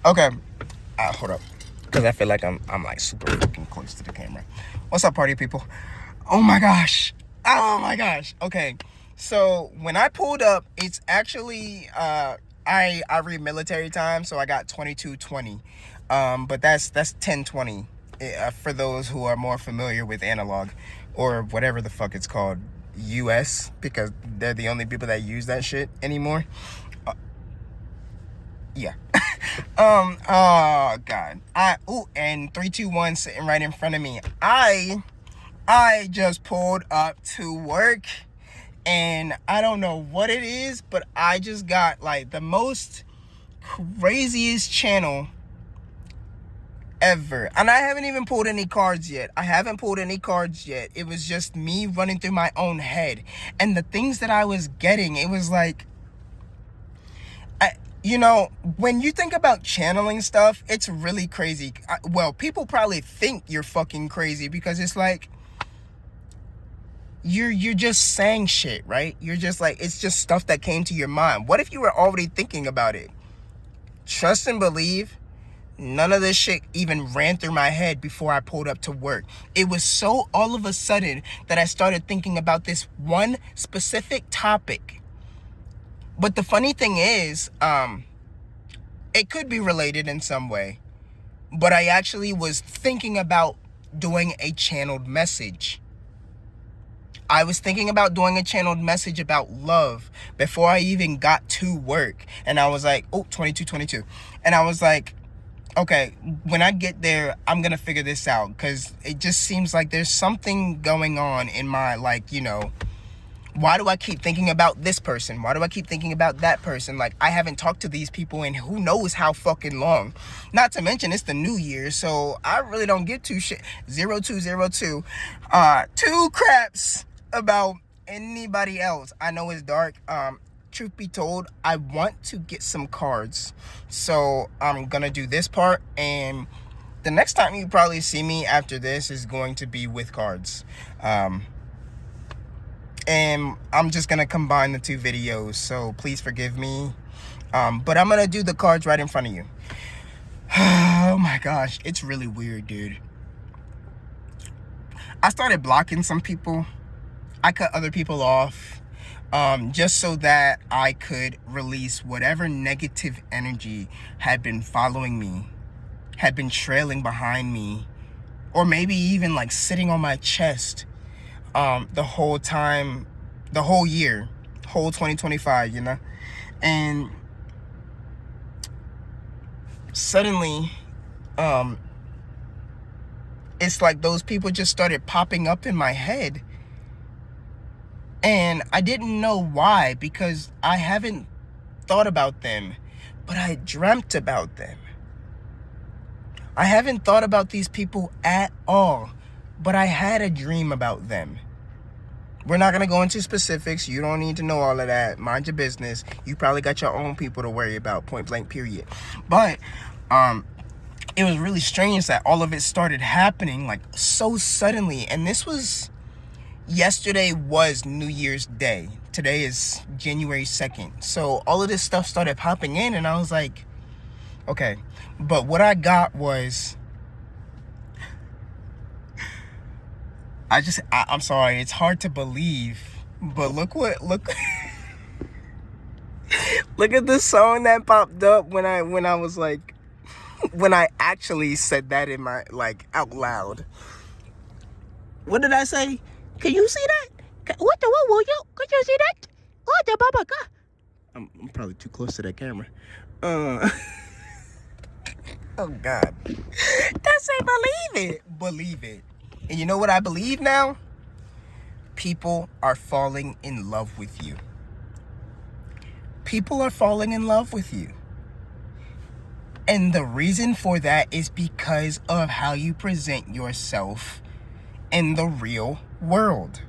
Okay. Hold up. Because I feel like I'm like super fucking close to the camera. What's up, party people? Oh my gosh. Oh my gosh. Okay. So when I pulled up, it's actually I read military time, so I got 2220. But that's 1020 for those who are more familiar with analog or whatever the fuck it's called, US, because they're the only people that use that shit anymore. Yeah. Oh god. And 321 sitting right in front of me. I just pulled up to work, and I don't know what it is, but I just got like the most craziest channel ever. And I haven't even pulled any cards yet. It was just me running through my own head. And the things that I was getting, it was like, you know, when you think about channeling stuff, it's really crazy. Well, people probably think you're fucking crazy because it's like, you're just saying shit, right? You're just like, it's just stuff that came to your mind. What if you were already thinking about it? Trust and believe, none of this shit even ran through my head before I pulled up to work. It was so all of a sudden that I started thinking about this one specific topic. But the funny thing is, it could be related in some way. But I actually was thinking about doing a channeled message. I was thinking about doing a channeled message about love before I even got to work. And I was like, oh, 2222. And I was like, okay, when I get there, I'm going to figure this out. Because it just seems like there's something going on in my, like, you know, why do I keep thinking about this person? Why do I keep thinking about that person? Like, I haven't talked to these people in who knows how fucking long. Not to mention, it's the new year, so I really don't give two shit. 0202. Two craps about anybody else. I know it's dark. Truth be told, I want to get some cards. So I'm gonna do this part, and the next time you probably see me after this is going to be with cards. And I'm just gonna combine the two videos, so please forgive me. But I'm gonna do the cards right in front of you. Oh my gosh, it's really weird, dude. I started blocking some people. I cut other people off, just so that I could release whatever negative energy had been following me, had been trailing behind me, or maybe even like sitting on my chest the whole time, the whole year, whole 2025, you know. And suddenly it's like those people just started popping up in my head, and I didn't know why, because I haven't thought about them, but I dreamt about them. I haven't thought about these people at all, but I had a dream about them. We're not going to go into specifics. You don't need to know all of that. Mind your business. You probably got your own people to worry about, point blank, period. But it was really strange that all of it started happening like so suddenly. And this was, yesterday was New Year's Day. Today is January 2nd. So all of this stuff started popping in, and I was like, okay. But what I got was, I'm sorry, it's hard to believe, but look look at the song that popped up when I was like, when I actually said that in my, like, out loud. What did I say? Can you see that? What the whoa, yo? Could you see that? Oh, the baba. I'm probably too close to that camera. Oh God. That's it, believe it. And you know what I believe now? People are falling in love with you. People are falling in love with you. And the reason for that is because of how you present yourself in the real world.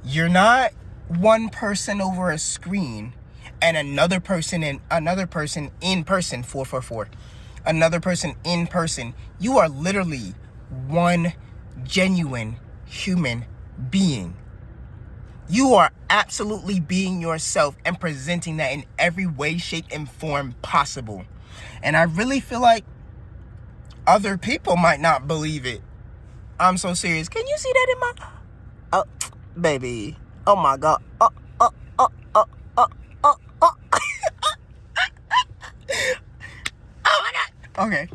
You're not one person over a screen and another person in person, 444. Another person in person. You are literally one genuine human being. You are absolutely being yourself and presenting that in every way, shape, and form possible. And I really feel like other people might not believe it. I'm so serious. Can you see that in my... Oh, baby. Oh my God. Oh, oh, oh, oh, oh, oh, oh. Oh my God. Okay.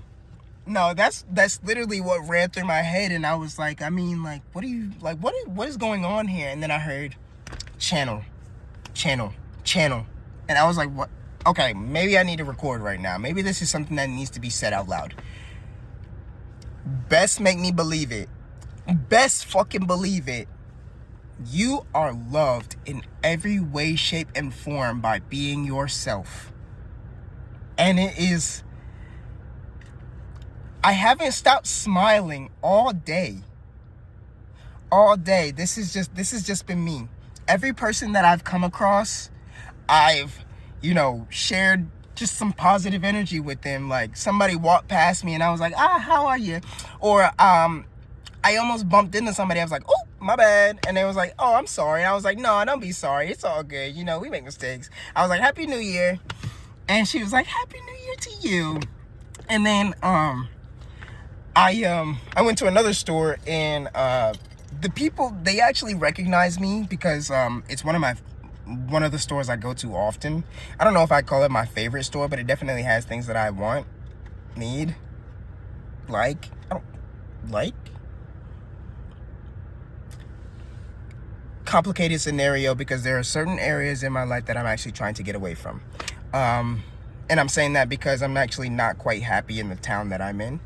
No, that's literally what ran through my head, and I was like, I mean, like, what is going on here? And then I heard channel, and I was like, what? Okay, maybe I need to record right now. Maybe this is something that needs to be said out loud. Best make me believe it. Best fucking believe it. You are loved in every way, shape, and form by being yourself. And it is... I haven't stopped smiling all day. All day. This has just been me. Every person that I've come across, I've, shared just some positive energy with them. Like, somebody walked past me and I was like, how are you? Or I almost bumped into somebody. I was like, oh, my bad. And they was like, oh, I'm sorry. And I was like, no, don't be sorry. It's all good. We make mistakes. I was like, Happy New Year. And she was like, Happy New Year to you. And then I went to another store, and the people, they actually recognized me because it's one of the stores I go to often. I don't know if I call it my favorite store, but it definitely has things that I want, need, like. I don't like. Complicated scenario, because there are certain areas in my life that I'm actually trying to get away from. And I'm saying that because I'm actually not quite happy in the town that I'm in.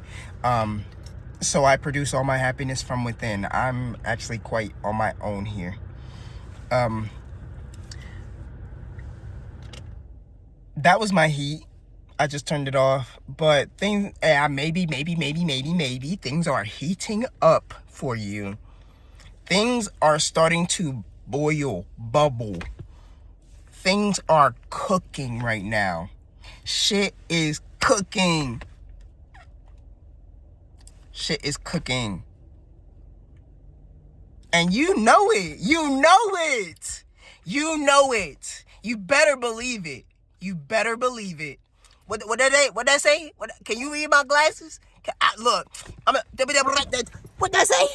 So I produce all my happiness from within. I'm actually quite on my own here. That was my heat. I just turned it off. But maybe things are heating up for you. Things are starting to boil, bubble. Things are cooking right now. Shit is cooking. Shit is cooking. And you know it. You know it. You know it. You better believe it. You better believe it. What that say? Can you read my glasses? Look. What that say?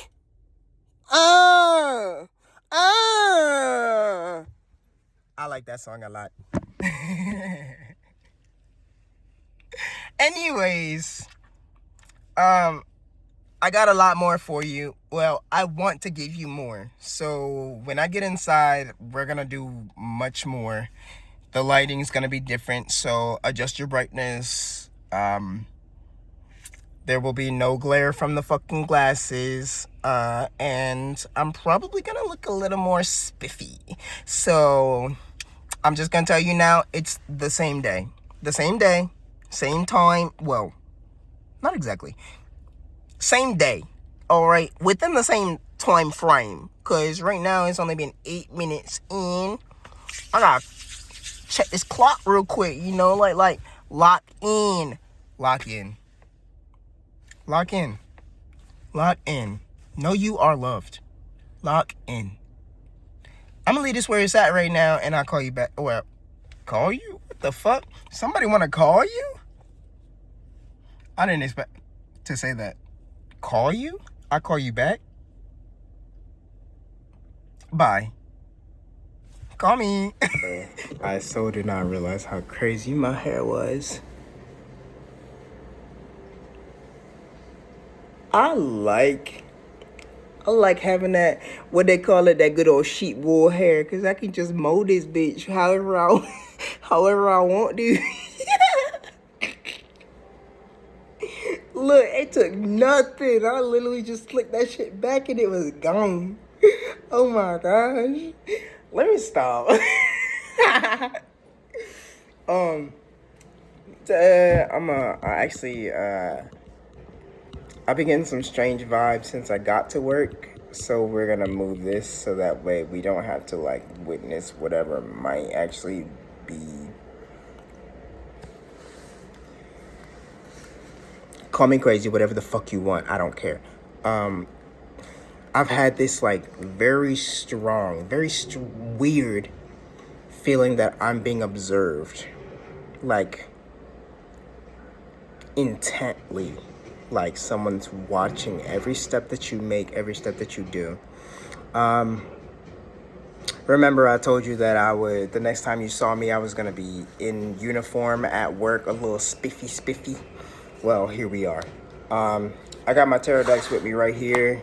I like that song a lot. Anyways, I got a lot more for you. Well, I want to give you more. So when I get inside, we're gonna do much more. The lighting's gonna be different, so adjust your brightness. There will be no glare from the fucking glasses. And I'm probably gonna look a little more spiffy. So I'm just gonna tell you now, it's the same day. The same day, same time. Well, not exactly. Same day. Alright, within the same time frame. Cause right now it's only been 8 minutes in. I gotta check this clock real quick, like lock in. Lock in. Lock in. Lock in. Know you are loved. Lock in. I'm gonna leave this where it's at right now, and I'll call you back. Well, call you? What the fuck? Somebody wanna call you? I didn't expect to say that. Call you? I call you back? Bye. Call me. I so did not realize how crazy my hair was. I like having that, what they call it, that good old sheep wool hair, because I can just mold this bitch however I want to. Look, it took nothing. I literally just slicked that shit back and it was gone. Oh my gosh. Let me stop. I've been getting some strange vibes since I got to work, so we're gonna move this so that way we don't have to witness whatever might actually be. Call me crazy, whatever the fuck you want, I don't care. I I've had this like very strong, weird feeling that I'm being observed, like intently, like someone's watching every step that you make, every step that you do. Remember I told you that the next time you saw me, I was gonna be in uniform at work, a little spiffy. Well, here we are. I got my tarot decks with me right here.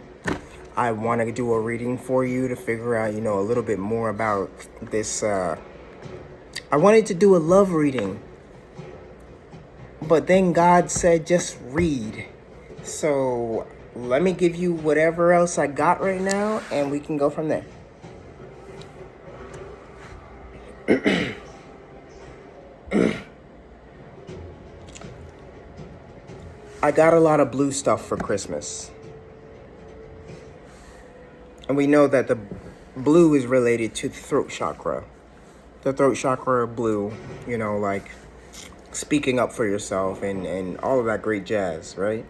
I want to do a reading for you to figure out, a little bit more about this. I wanted to do a love reading, but then God said, just read. So let me give you whatever else I got right now, and we can go from there. I got a lot of blue stuff for Christmas. And we know that the blue is related to the throat chakra. The throat chakra blue, like speaking up for yourself and all of that great jazz, right?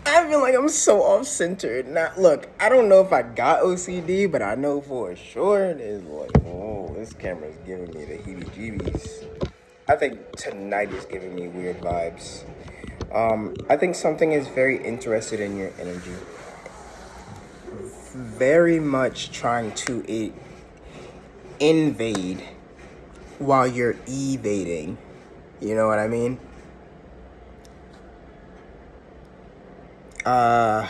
I feel like I'm so off-centered. Now, look, I don't know if I got OCD, but I know for sure it is like, oh, this camera's giving me the heebie-jeebies. I think tonight is giving me weird vibes. I think something is very interested in your energy. Very much trying to invade while you're evading. You know what I mean? I'm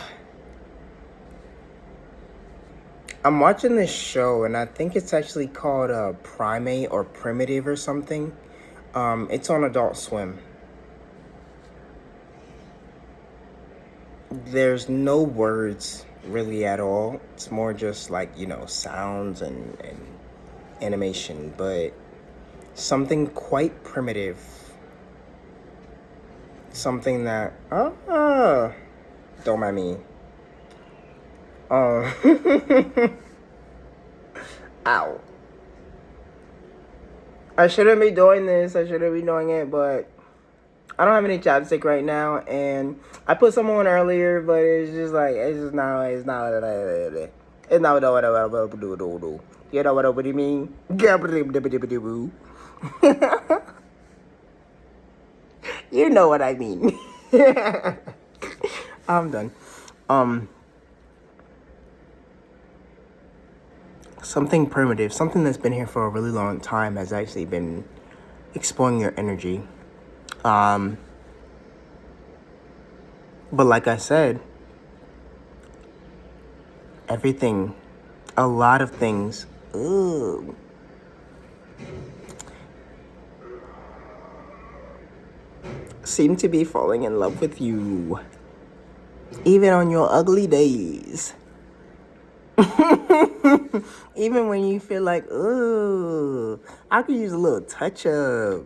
watching this show, and I think it's actually called Primate or Primitive or something. It's on Adult Swim. There's no words really at all. It's more just like, sounds and animation, but something quite primitive. Something that, don't mind me. Ow. I shouldn't be doing this. I shouldn't be doing it, but I don't have any chapstick right now, and I put some on earlier, but it's not what I do. You know what I mean? You know what I mean. I'm done. Something primitive, something that's been here for a really long time has actually been exploring your energy. But like I said, a lot of things, seem to be falling in love with you, even on your ugly days. Even when you feel like, I could use a little touch up.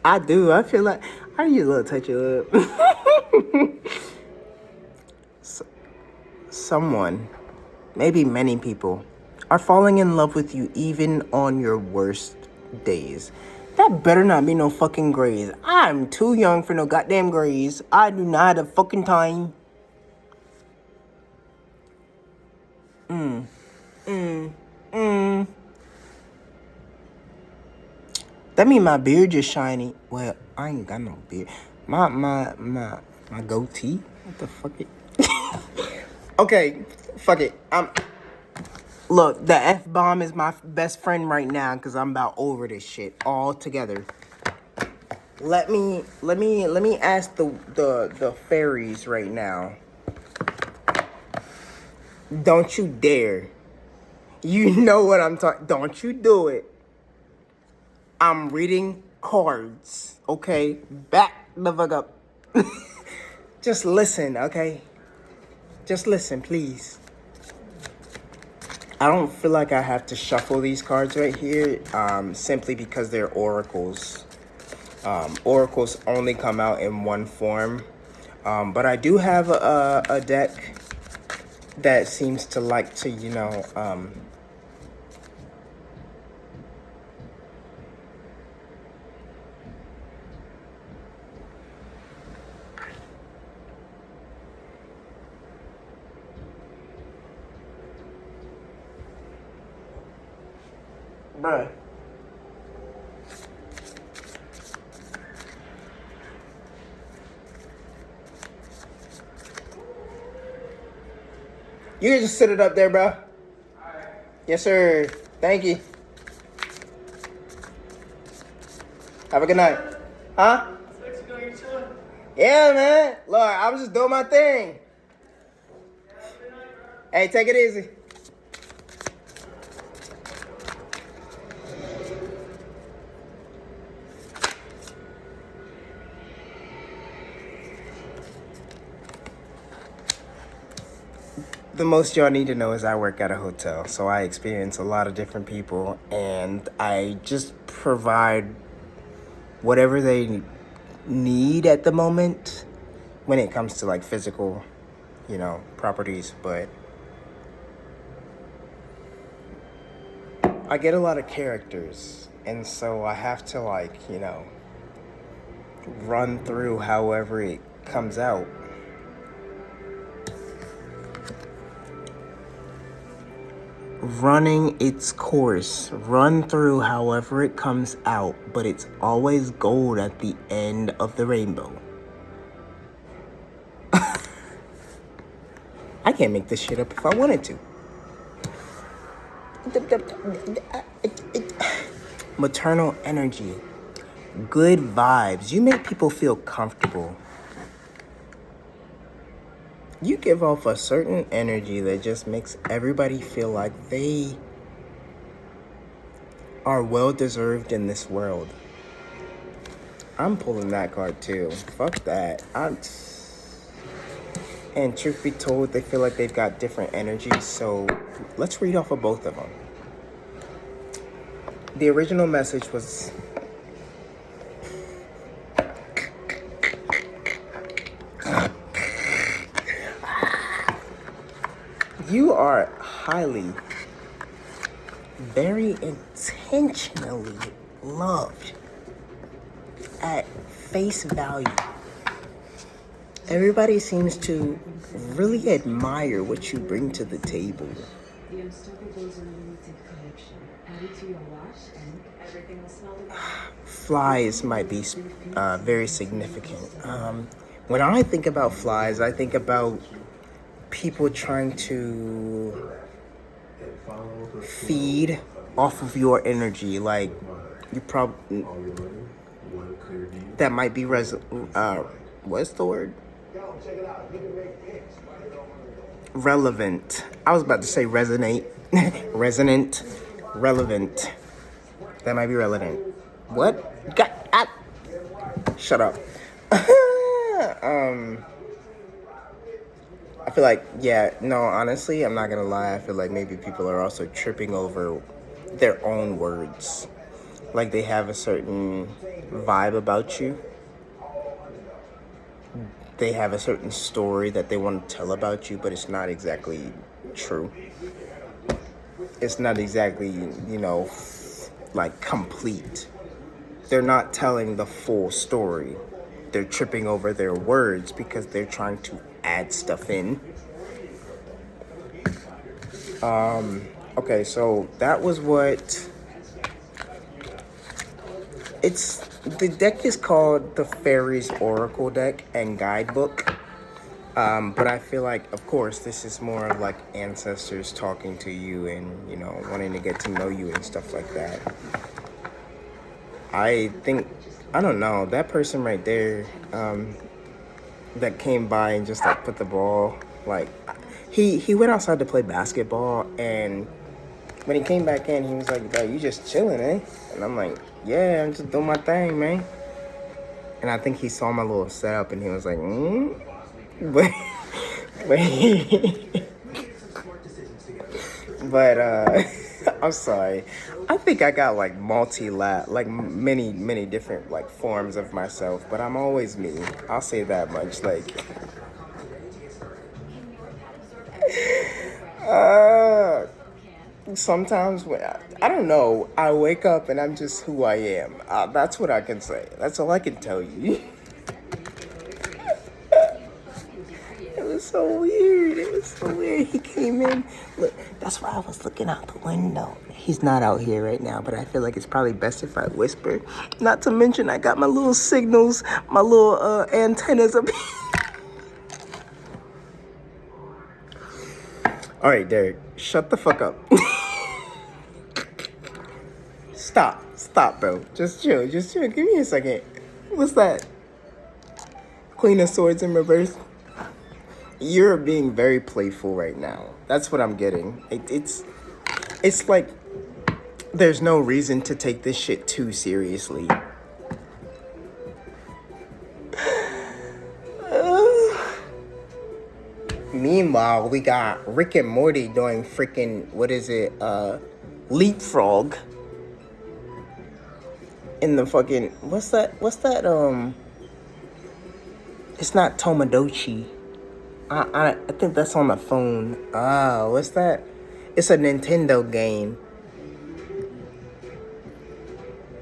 I do. I feel like I use a little touch up. Someone, maybe many people, are falling in love with you even on your worst days. That better not be no fucking grays. I'm too young for no goddamn grays. I do not have fucking time. That mean my beard just shiny. Well, I ain't got no beard. My goatee. What the fuck it? Okay, fuck it. Look, the F-bomb is my best friend right now because I'm about over this shit altogether. Let me ask the fairies right now. Don't you dare. You know what I'm talking. Don't you do it. I'm reading cards, okay? Back the fuck up. Just listen, okay? Just listen, please. I don't feel like I have to shuffle these cards right here, simply because they're oracles. Oracles only come out in one form. But I do have a deck that seems to like to, Bruh. You can just sit it up there, bro. Yes, sir. Thank you. Have a good night. Huh? Yeah, man. Look, I was just doing my thing. Hey, take it easy. The most y'all need to know is I work at a hotel, so I experience a lot of different people, and I just provide whatever they need at the moment when it comes to like physical, properties. But I get a lot of characters, and so I have to run through however it comes out. Running its course, run through however it comes out, but it's always gold at the end of the rainbow. I can't make this shit up if I wanted to. Maternal energy, good vibes. You make people feel comfortable. You give off a certain energy that just makes everybody feel like they are well-deserved in this world. I'm pulling that card too. Fuck that. And truth be told, they feel like they've got different energies, so let's read off of both of them. The original message was... You are highly, very intentionally loved at face value. Everybody seems to really admire what you bring to the table. The Unstoppables Unlimited collection. Add it to your wash and everything will smell good. Flies might be very significant. When I think about flies, I think about people trying to feed off of your energy. Like, you probably... That might be what's the word? Relevant. I was about to say resonate. Resonant. Relevant. That might be relevant. What? Shut up. I feel like, honestly, I'm not gonna lie. I feel like maybe people are also tripping over their own words. Like they have a certain vibe about you. They have a certain story that they want to tell about you, but it's not exactly true. It's not exactly, complete. They're not telling the full story. They're tripping over their words because they're trying to add stuff in. Okay, so that was what... The deck is called the Fairies Oracle deck and Guidebook. But I feel like, of course, this is more of like ancestors talking to you and, wanting to get to know you and stuff like that. I don't know, that person right there, that came by and just put the ball, he went outside to play basketball, and when he came back in, he was like, "Bro, you just chilling, eh?" And I'm like, "Yeah, I'm just doing my thing, man." And I think he saw my little setup, and he was like, But I'm sorry. I think I got many different forms of myself, but I'm always me. I'll say that much. Sometimes when I don't know, I wake up and I'm just who I am. That's what I can say. That's all I can tell you. so weird. It was so weird. He came in. Look, that's why I was looking out the window. He's not out here right now, but I feel like it's probably best if I whisper. Not to mention, I got my little signals, my little antennas up here. All right, Derek, shut the fuck up. Stop, bro. Just chill. Give me a second. What's that? Queen of Swords in reverse. You're being very playful right now. That's what I'm getting. It's like there's no reason to take this shit too seriously. Meanwhile, we got Rick and Morty doing freaking, what is it, leapfrog. In the fucking, what's that, it's not Tomodachi. I think that's on the phone. What's that? It's a Nintendo game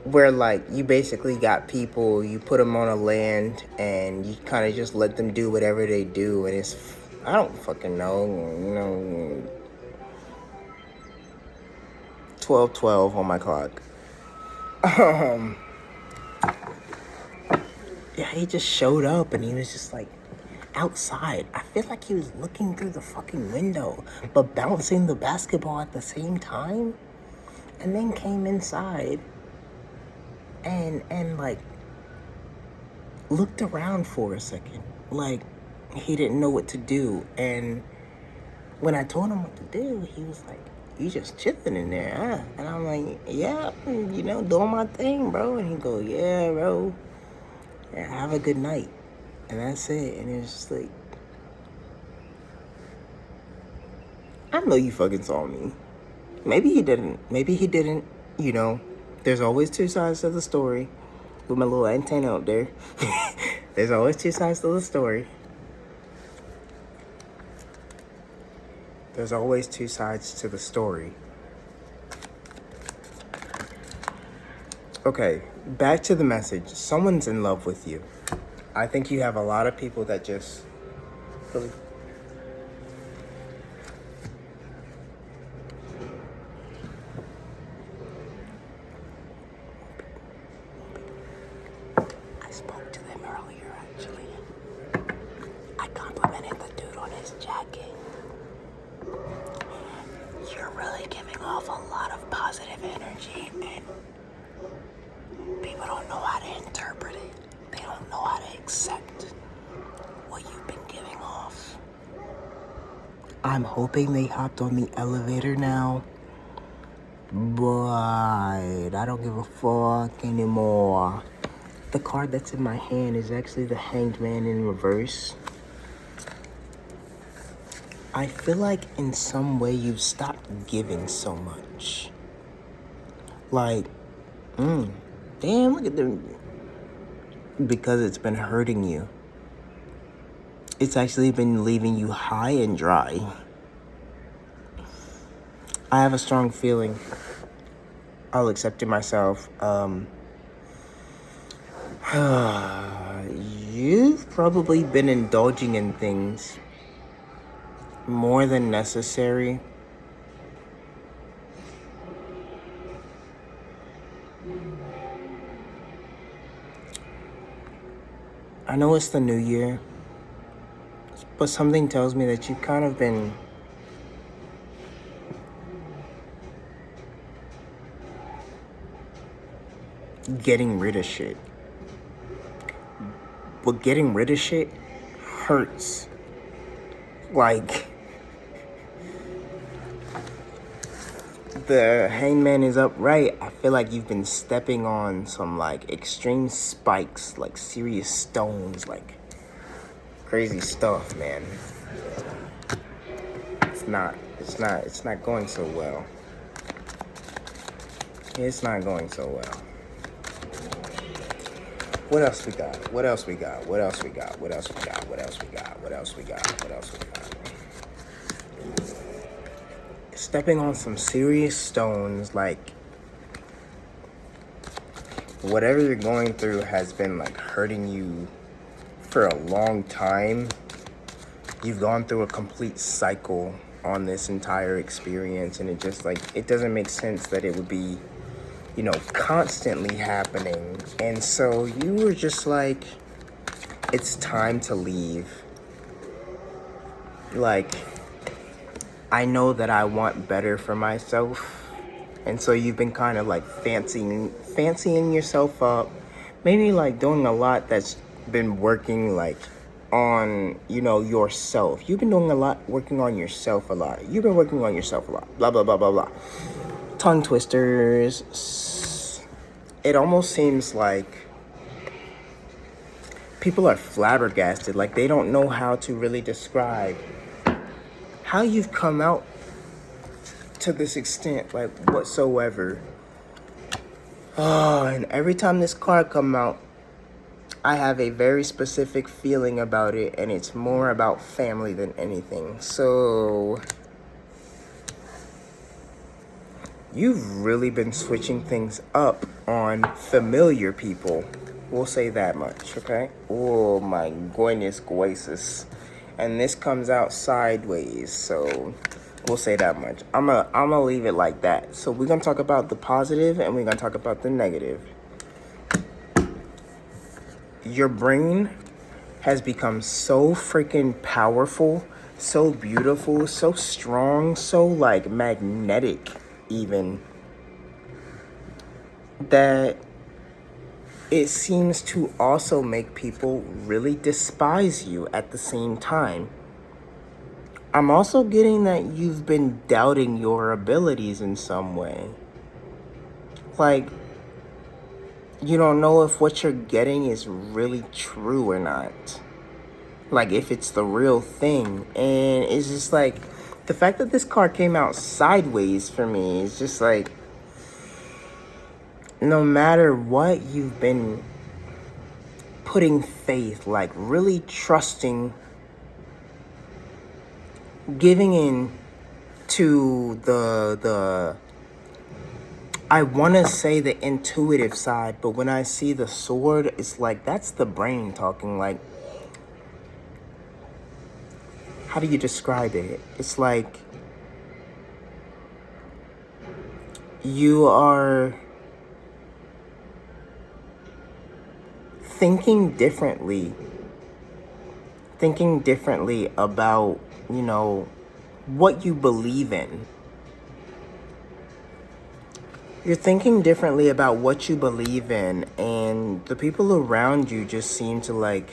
where, like, you basically got people, you put them on a land, and you kind of just let them do whatever they do, and it's, I don't fucking know, 12:12 on my clock. Yeah, he just showed up, and he was just, like, outside. I feel like he was looking through the fucking window, but bouncing the basketball at the same time, and then came inside and like looked around for a second, like he didn't know what to do. And when I told him what to do, he was like, "You just chilling in there, huh?" And I'm like, "Yeah, doing my thing, bro." And he go, "Yeah, bro. Yeah, have a good night." And that's it. And it's just like, I know you fucking saw me. Maybe he didn't. There's always two sides to the story. With my little antenna up there. There's always two sides to the story. There's always two sides to the story. Okay, back to the message. Someone's in love with you. I think you have a lot of people that just really... I spoke to them earlier, actually. I complimented the dude on his jacket. You're really giving off a lot of positive energy, and people don't know how to interpret it. They don't know how to accept what you've been giving off. I'm hoping they hopped on the elevator now, but I don't give a fuck anymore. The card that's in my hand is actually the Hanged Man in reverse. I feel like in some way you've stopped giving so much. Like, damn, look at them. Because it's been hurting you. It's actually been leaving you high and dry. I have a strong feeling I'll accept it myself. You've probably been indulging in things more than necessary. I know it's the new year, but something tells me that you've kind of been getting rid of shit. But getting rid of shit hurts. Like, the hangman is upright. I feel like you've been stepping on some, like, extreme spikes, like serious stones, like crazy stuff, man. It's not going so well. It's not going so well. What else we got? Stepping on some serious stones, like, whatever you're going through has been, like, hurting you for a long time. you've gone through a complete cycle on this entire experience, and it just like, it doesn't make sense that it would be, you know, constantly happening. And so you were just like, it's time to leave. Like, I know that I want better for myself. And so you've been kind of like fancying yourself up. Maybe like doing a lot that's been working like on, you know, yourself. You've been doing a lot, working on yourself a lot. You've been working on yourself a lot. Blah, blah, blah, blah, blah. Tongue twisters. It almost seems like people are flabbergasted. Like they don't know how to really describe how you've come out to this extent, like whatsoever. Oh, and every time this card come out, I have a very specific feeling about it, and it's more about family than anything. So you've really been switching things up on familiar people. We'll say that much, okay? Oh my goodness gracious. And this comes out sideways, so we'll say that much. I'm gonna leave it like that. So we're gonna talk about the positive and we're gonna talk about the negative. Your brain has become so freaking powerful, so beautiful, so strong, so like magnetic even, that it seems to also make people really despise you at the same time. I'm also getting that you've been doubting your abilities in some way. Like, you don't know if what you're getting is really true or not. Like, if it's the real thing. And it's just like, the fact that this card came out sideways for me is just like, no matter what, you've been putting faith, like really trusting, giving in to the I want to say the intuitive side, but when I see the sword, it's like, that's the brain talking. Like, how do you describe it? It's like you are thinking differently about, you know, what you believe in. You're thinking differently about what you believe in, and the people around you just seem to like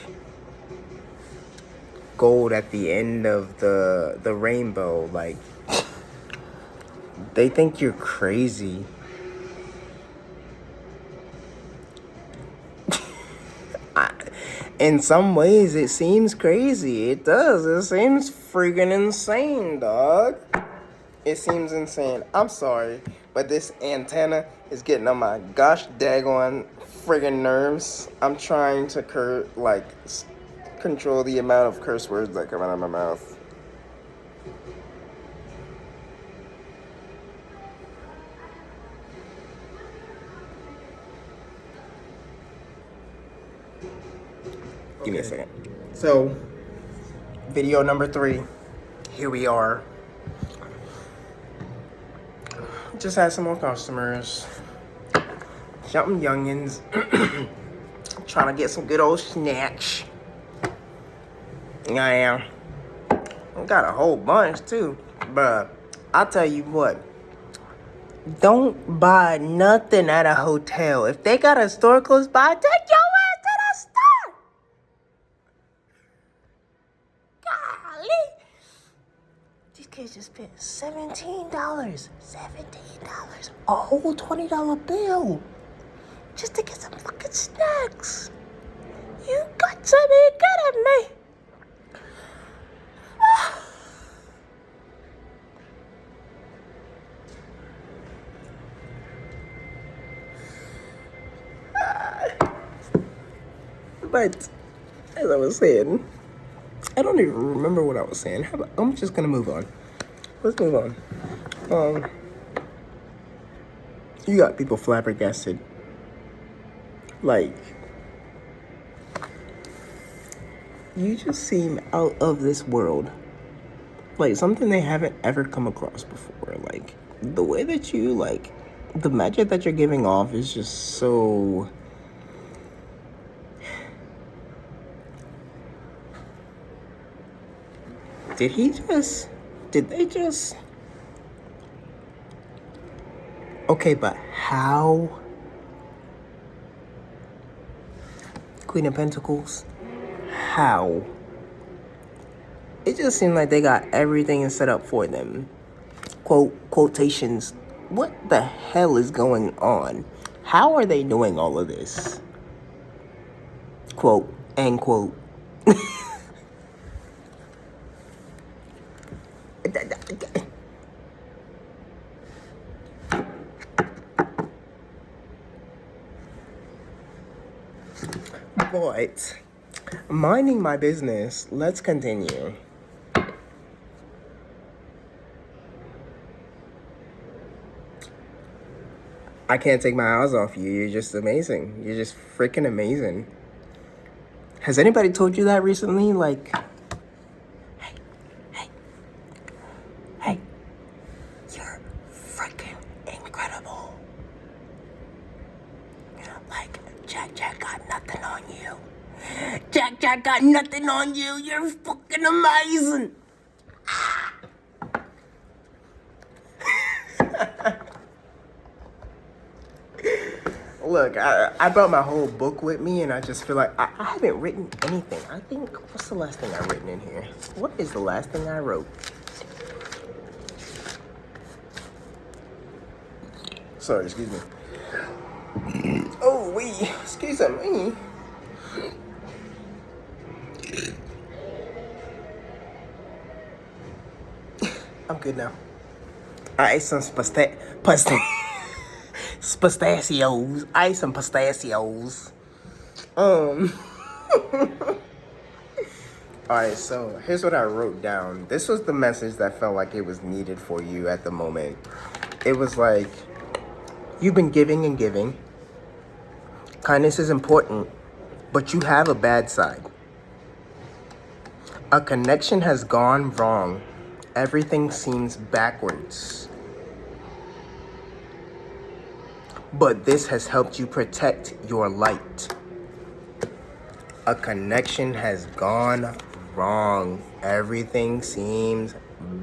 gold at the end of the rainbow. Like, they think you're crazy. In some ways, it seems crazy. It does. It seems friggin' insane, dog. It seems insane. I'm sorry, but this antenna is getting on my gosh daggone friggin' nerves. I'm trying to control the amount of curse words that come out of my mouth. Give me a second. So, video number 3. Here we are. Just had some more customers. Jumping youngins. Trying to get some good old snacks. I am. Got a whole bunch too. Bruh, I'll tell you what. Don't buy nothing at a hotel. If they got a store close by, take your ass to the store. Golly. These kids just spent $17. $17. A whole $20 bill. Just to get some fucking snacks. You got to be kidding me. But, as I was saying, I don't even remember what I was saying. I'm just gonna move on. Let's move on. You got people flabbergasted. Like, You just seem out of this world. Like something they haven't ever come across before. Like the way that you the magic that you're giving off is just so. Did they just? Okay, but how? Queen of Pentacles? How? It just seemed like they got everything set up for them. Quotations. What the hell is going on? How are they doing all of this? Quote, end quote. But, minding my business, let's continue. I can't take my eyes off you. You're just amazing. You're just freaking amazing. Has anybody told you that recently? Like, hey, you're freaking incredible. Like, Jack got nothing on you. Jack got nothing on you. You're fucking amazing. Look, I brought my whole book with me, and I just feel like I haven't written anything. I think, what's the last thing I've written in here? What is the last thing I wrote? Sorry, excuse me. Oh, excuse me. I'm good now. I ate some pistachios. I ate some pistachios. Alright, so here's what I wrote down. This was the message that felt like it was needed for you at the moment. It was like, you've been giving and giving. Kindness is important, but you have a bad side. A connection has gone wrong. Everything seems backwards. But this has helped you protect your light. A connection has gone wrong. Everything seems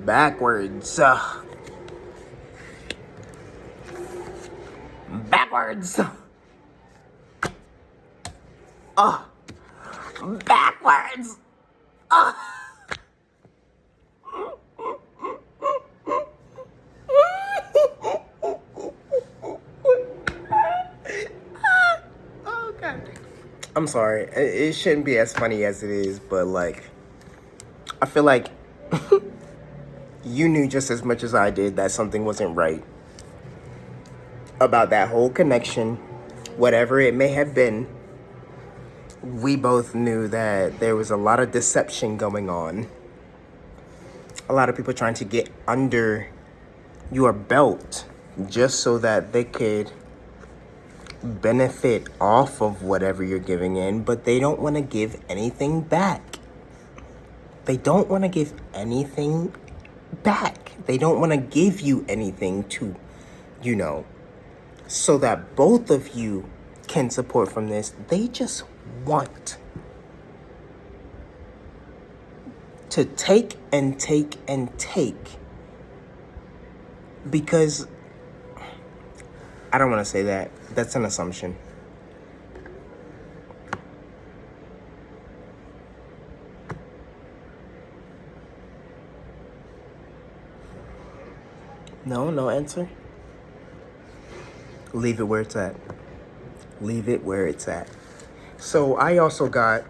backwards. Backwards. Backwards. Oh, God. I'm sorry. It shouldn't be as funny as it is, but like, I feel like you knew just as much as I did that something wasn't right about that whole connection, whatever it may have been. We both knew that there was a lot of deception going on. A lot of people trying to get under your belt just so that they could benefit off of whatever you're giving in, but they don't want to give anything back. They don't want to give anything back. They don't want to give you anything to, so that both of you can support from this. They just want to take and take and take, because I don't want to say that. That's an assumption. No answer? Leave it where it's at. Leave it where it's at. So I also got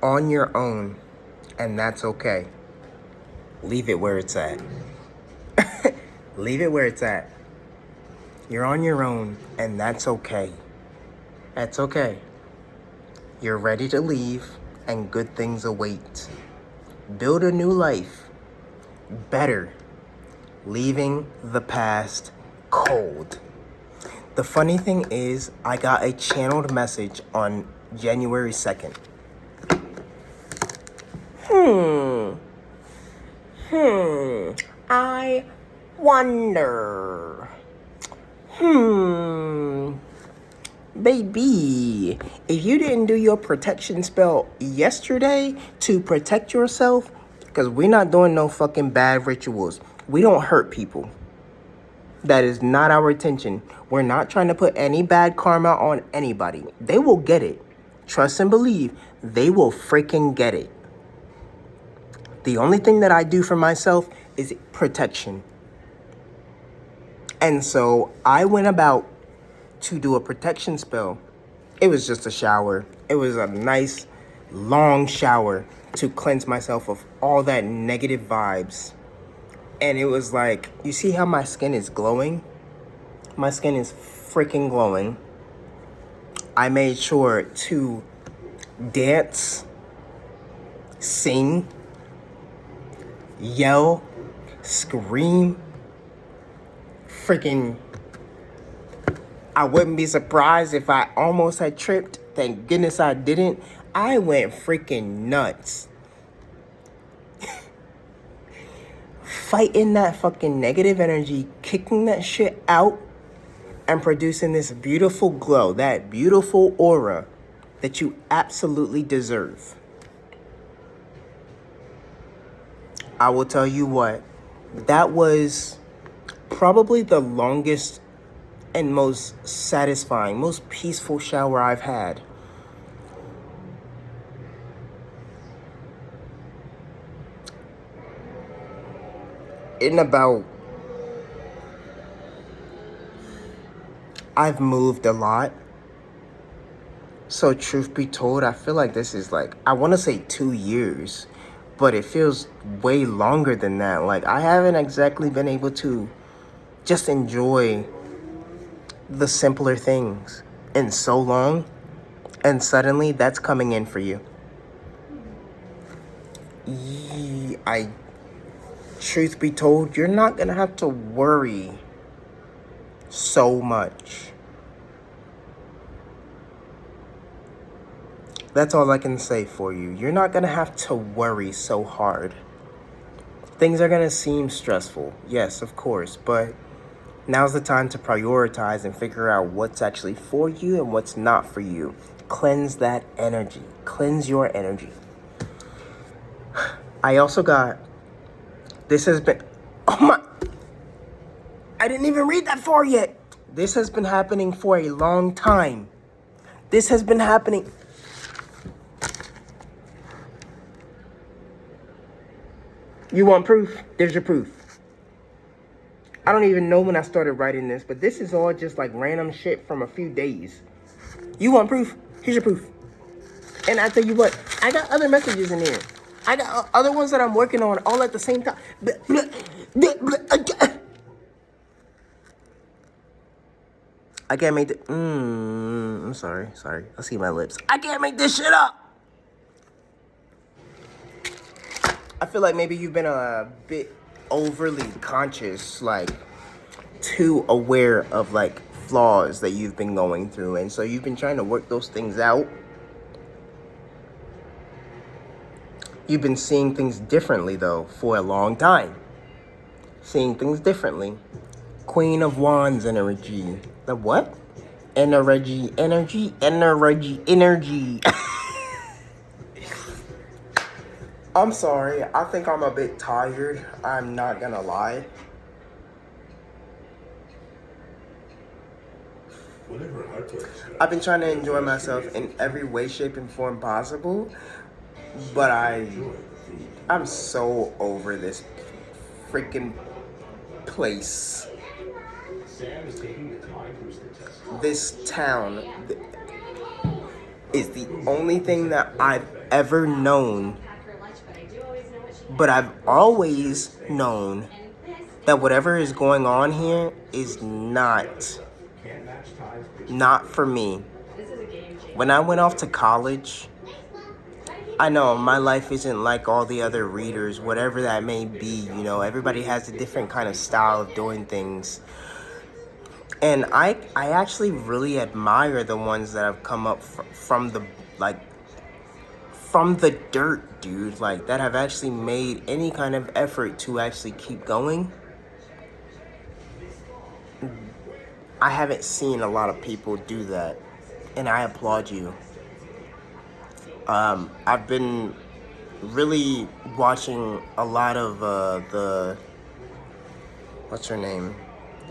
on your own, and that's okay. Leave it where it's at. Leave it where it's at. You're on your own, and that's okay. That's okay. You're ready to leave, and good things await. Build a new life. Better. Leaving the past cold. The funny thing is, I got a channeled message on January 2nd. Hmm. I wonder. Baby, if you didn't do your protection spell yesterday to protect yourself, because we're not doing no fucking bad rituals. We don't hurt people. That is not our intention. We're not trying to put any bad karma on anybody. They will get it. Trust and believe, they will freaking get it. The only thing that I do for myself is protection. And so I went about to do a protection spell. It was just a shower. It was a nice, long shower to cleanse myself of all that negative vibes. And it was like, you see how my skin is glowing? My skin is freaking glowing. I made sure to dance, sing, yell, scream, freaking. I wouldn't be surprised if I almost had tripped. Thank goodness I didn't. I went freaking nuts. Fighting that fucking negative energy, kicking that shit out, and producing this beautiful glow, that beautiful aura that you absolutely deserve. I will tell you what, that was probably the longest and most satisfying, most peaceful shower I've had. I've moved a lot. So truth be told, I feel like this is like, I want to say 2 years, but it feels way longer than that. Like I haven't exactly been able to just enjoy the simpler things in so long, and suddenly that's coming in for you. Truth be told, you're not gonna have to worry so much. That's all I can say for you. You're not gonna have to worry so hard. Things are gonna seem stressful, yes, of course, but now's the time to prioritize and figure out what's actually for you and what's not for you. Cleanse that energy. Cleanse your energy. I also got, this has been, oh my, I didn't even read that far yet. This has been happening for a long time. This has been happening. You want proof? There's your proof. I don't even know when I started writing this, but this is all just like random shit from a few days. You want proof? Here's your proof. And I tell you what, I got other messages in here. I got other ones that I'm working on all at the same time. I can't make the, I'm sorry. I see my lips. I can't make this shit up. I feel like maybe you've been a bit overly conscious, like too aware of like flaws that you've been going through. And so you've been trying to work those things out. You've been seeing things differently though for a long time. Seeing things differently. Queen of Wands energy. The what? Energy. I'm sorry. I think I'm a bit tired. I'm not gonna lie. I've been trying to enjoy myself in every way, shape, and form possible. But I'm so over this freaking place. This town is the only thing that I've ever known. But I've always known that whatever is going on here is not for me. When I went off to college, I know my life isn't like all the other readers, whatever that may be, you know, everybody has a different kind of style of doing things. And I actually really admire the ones that have come up from from the dirt, dude, like that have actually made any kind of effort to actually keep going. I haven't seen a lot of people do that, and I applaud you. I've been really watching a lot of the, what's her name?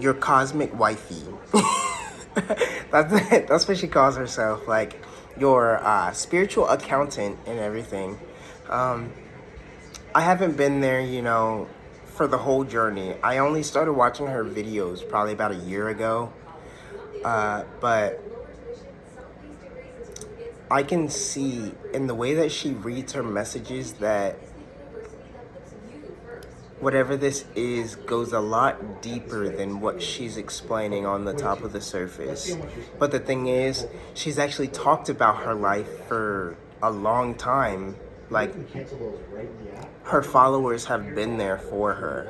Your cosmic wifey. That's what she calls herself, like your spiritual accountant and everything. I haven't been there, you know, for the whole journey. I only started watching her videos probably about a year ago. But I can see in the way that she reads her messages that whatever this is goes a lot deeper than what she's explaining on the top of the surface. But the thing is, she's actually talked about her life for a long time. Like, her followers have been there for her.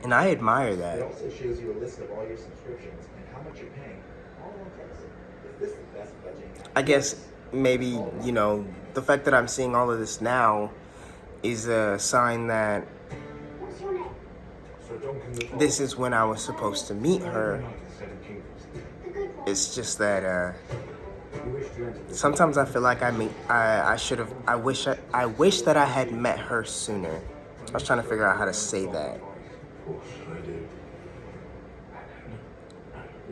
And I admire that. It also shows you a list of all your subscriptions and how much you're paying. All in one place. Is this the best budgeting? I guess maybe, you know, the fact that I'm seeing all of this now is a sign that this is when I was supposed to meet her. It's just that sometimes I feel like I wish that I had met her sooner. I was trying to figure out how to say that.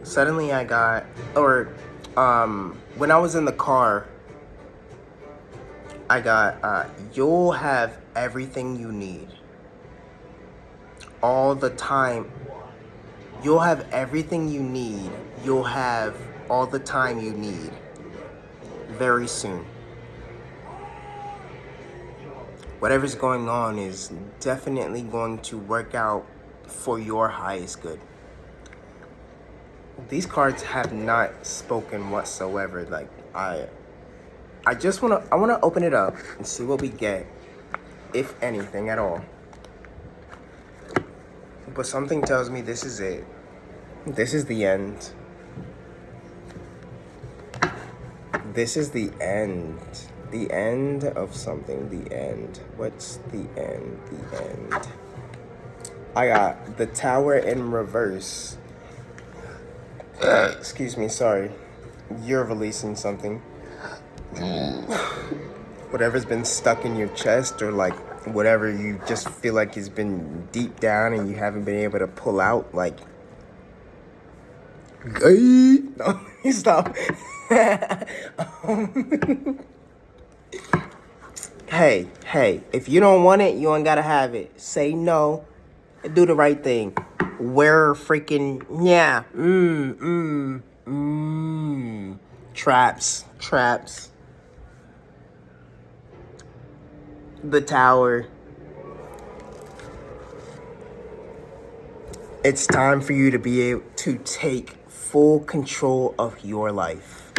Suddenly I got, when I was in the car, I got, you'll have everything you need. All the time. You'll have everything you need. You'll have all the time you need. Very soon. Whatever's going on is definitely going to work out for your highest good. These cards have not spoken whatsoever. Like, I want to open it up and see what we get, if anything at all. But something tells me this is it. This is the end. This is the end. The end of something. The end. What's the end? The end. I got the Tower in reverse. Excuse me, sorry. You're releasing something. Whatever's been stuck in your chest, or like whatever you just feel like has been deep down and you haven't been able to pull out, like, no, stop. Hey, if you don't want it, you ain't gotta have it. Say no and do the right thing. Wear freaking, yeah, traps. The Tower. It's time for you to be able to take full control of your life.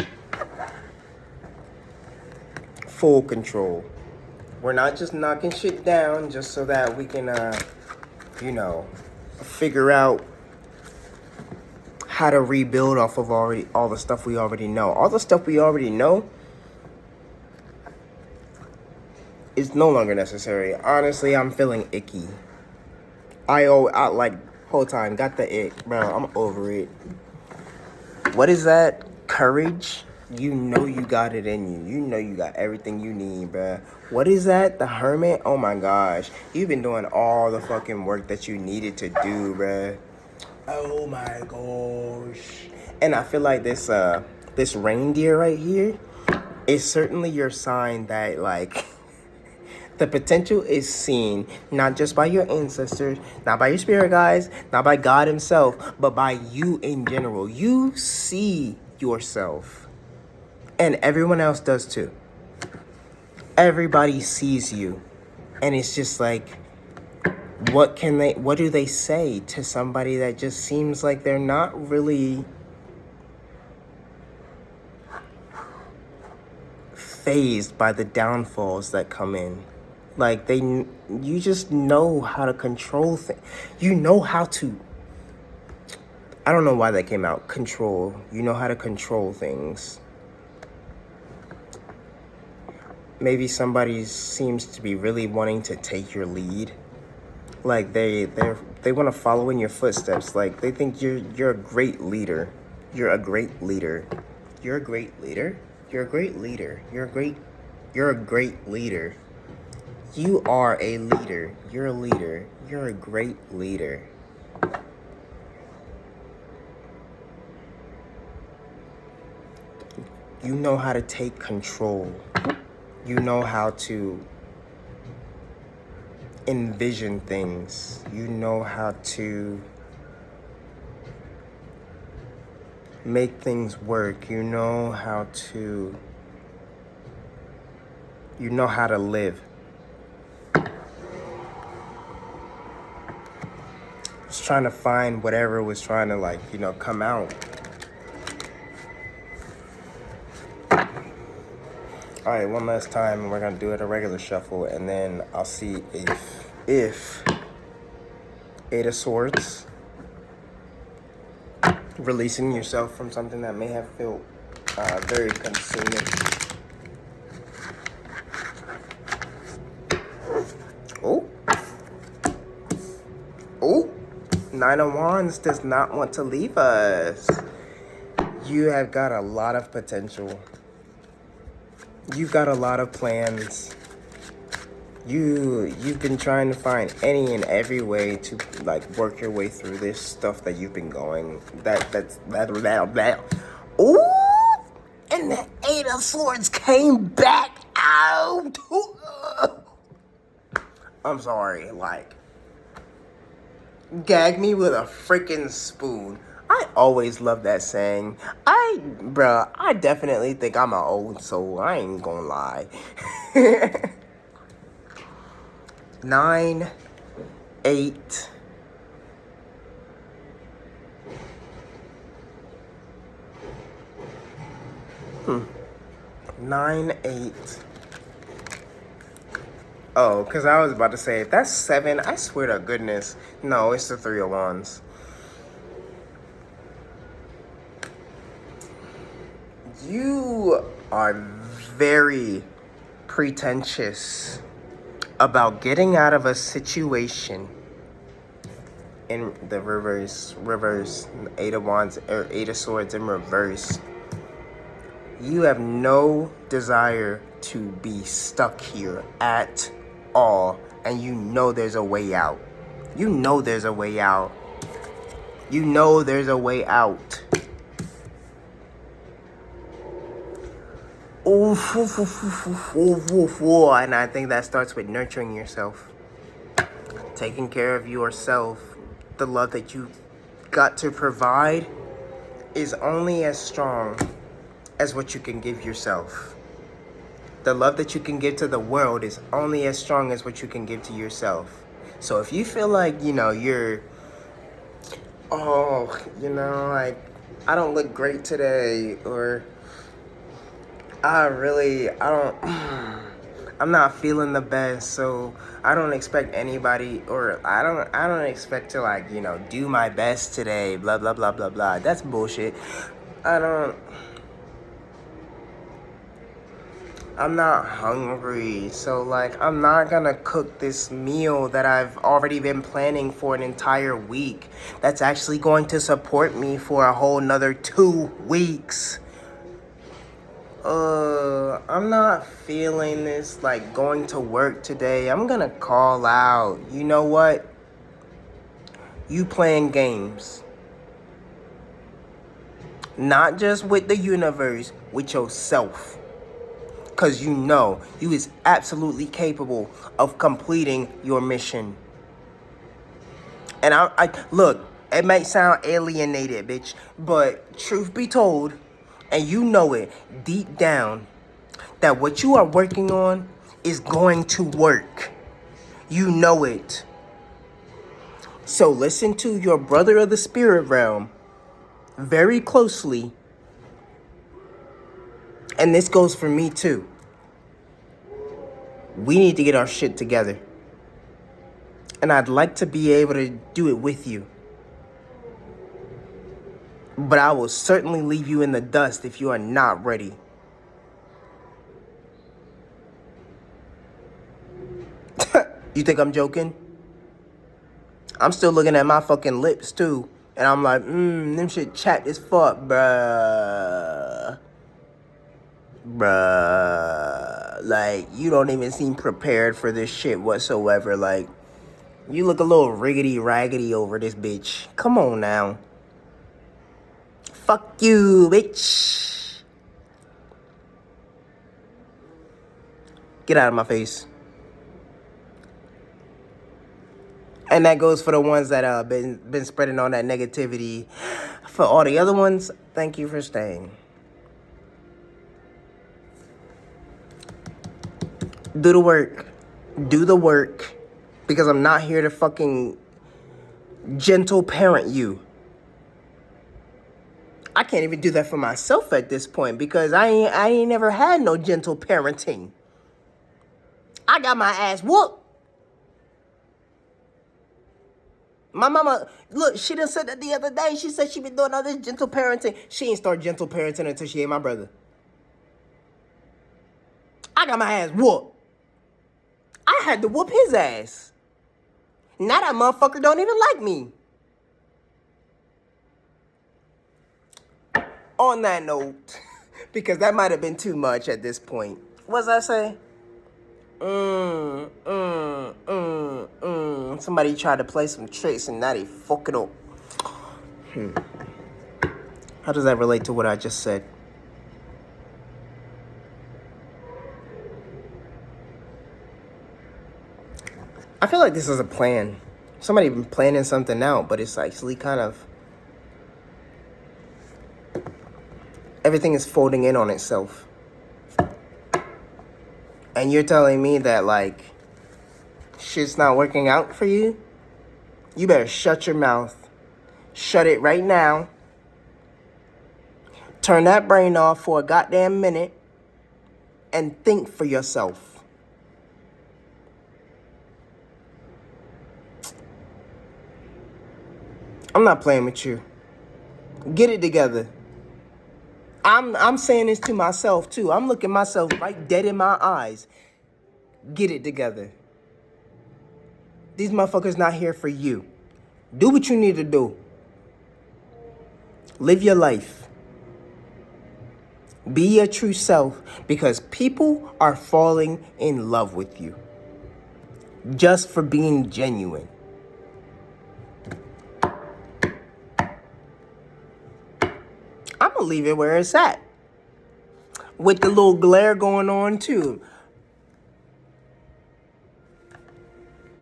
Full control. We're not just knocking shit down just so that we can, you know, figure out how to rebuild off of all the stuff we already know. All the stuff we already know is no longer necessary. Honestly, I'm feeling icky. I like whole time got the ick, bro. I'm over it. What is that? Courage? You know you got it in you. You know you got everything you need, bro. What is that? The Hermit? Oh my gosh. You've been doing all the fucking work that you needed to do, bro. Oh my gosh. And I feel like this reindeer right here is certainly your sign that, like, the potential is seen not just by your ancestors, not by your spirit guides, not by God himself, but by you in general. You see yourself. And everyone else does too. Everybody sees you. And it's just like, what do they say to somebody that just seems like they're not really fazed by the downfalls that come in? Like, you just know how to control things. You know how to, I don't know why that came out, control. You know how to control things. maybe somebody seems to be really wanting to take your lead. Like they want to follow in your footsteps. Like they think you're a great leader. You're a great leader. You're a great leader. You're a great leader. You're a great leader. You are a leader. You're a leader. You're a great leader. You know how to take control. You know how to envision things. You know how to make things work. You know how to live. Just trying to find whatever was trying to, like, you know, come out. All right, one last time, and we're gonna do it a regular shuffle, and then I'll see if Eight of Swords, releasing yourself from something that may have felt very consuming. Oh, Nine of Wands does not want to leave us. You have got a lot of potential. You've got a lot of plans. You've been trying to find any and every way to, like, work your way through this stuff that you've been going. Ooh, and the Eight of Swords came back out. I'm sorry, like, gag me with a freaking spoon. I always love that saying. I definitely think I'm an old soul. I ain't gonna lie. 9, 8. Hmm. 9, 8. Oh, because I was about to say, if that's 7, I swear to goodness. No, it's the 3 of Wands. You are very pretentious about getting out of a situation. In the reverse, 8 of Wands, or 8 of Swords in reverse. You have no desire to be stuck here at all, and you know there's a way out. You know there's a way out. You know there's a way out. And I think that starts with nurturing yourself. Taking care of yourself. The love that you got to provide is only as strong as what you can give yourself. The love that you can give to the world is only as strong as what you can give to yourself. So if you feel like, you know, like, I don't look great today, or I'm not feeling the best, so I don't expect anybody, or I don't expect to, like, you know, do my best today, blah, blah, blah, blah, blah. That's bullshit. I'm not hungry, so, like, I'm not gonna cook this meal that I've already been planning for an entire week. That's actually going to support me for a whole nother 2 weeks. I'm not feeling this, like, going to work today. I'm gonna call out. You know what? You playing games. Not just with the universe, with yourself. Because you know you is absolutely capable of completing your mission. And I look, it might sound alienated, bitch, but truth be told, and you know it deep down, that what you are working on is going to work. You know it. So listen to your brother of the spirit realm very closely. And this goes for me too. We need to get our shit together. And I'd like to be able to do it with you. But I will certainly leave you in the dust if you are not ready. You think I'm joking? I'm still looking at my fucking lips too. And I'm like, them shit chapped as fuck, bruh. Bruh. Like, you don't even seem prepared for this shit whatsoever. Like, you look a little riggedy raggedy over this bitch. Come on now. Fuck you, bitch. Get out of my face. And that goes for the ones that been spreading all that negativity. For all the other ones, thank you for staying. Do the work. Do the work. Because I'm not here to fucking gentle parent you. I can't even do that for myself at this point because I ain't never had no gentle parenting. I got my ass whooped. My mama, look, she done said that the other day. She said she been doing all this gentle parenting. She ain't start gentle parenting until she ate my brother. I got my ass whooped. I had to whoop his ass. Now that motherfucker don't even like me. On that note, because that might have been too much at this point. What's I say? Somebody tried to play some tricks and now they fuck it up. How does that relate to what I just said? I feel like this is a plan. Somebody been planning something out, but it's actually kind of... everything is folding in on itself. And you're telling me that, like, shit's not working out for you? You better shut your mouth. Shut it right now. Turn that brain off for a goddamn minute and think for yourself. I'm not playing with you. Get it together. I'm saying this to myself too. I'm looking myself right dead in my eyes. Get it together. These motherfuckers not here for you. Do what you need to do. Live your life. Be your true self because people are falling in love with you. Just for being genuine. I'm gonna leave it where it's at. With the little glare going on too.